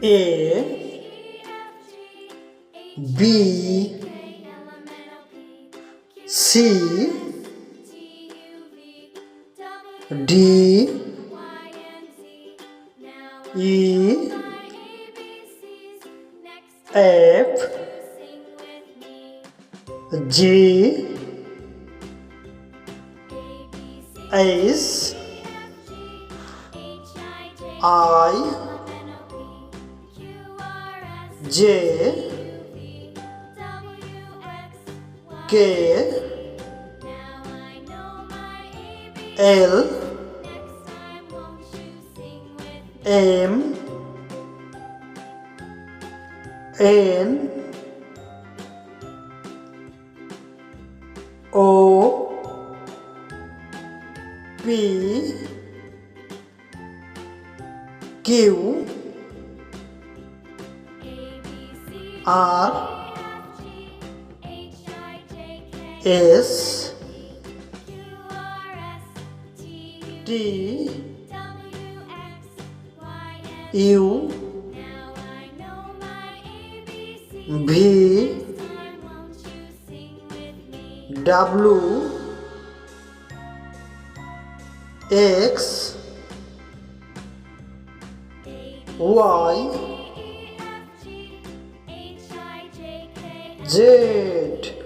A B C D E F G H I J K L M N O P Q R S T U V W X Y Z.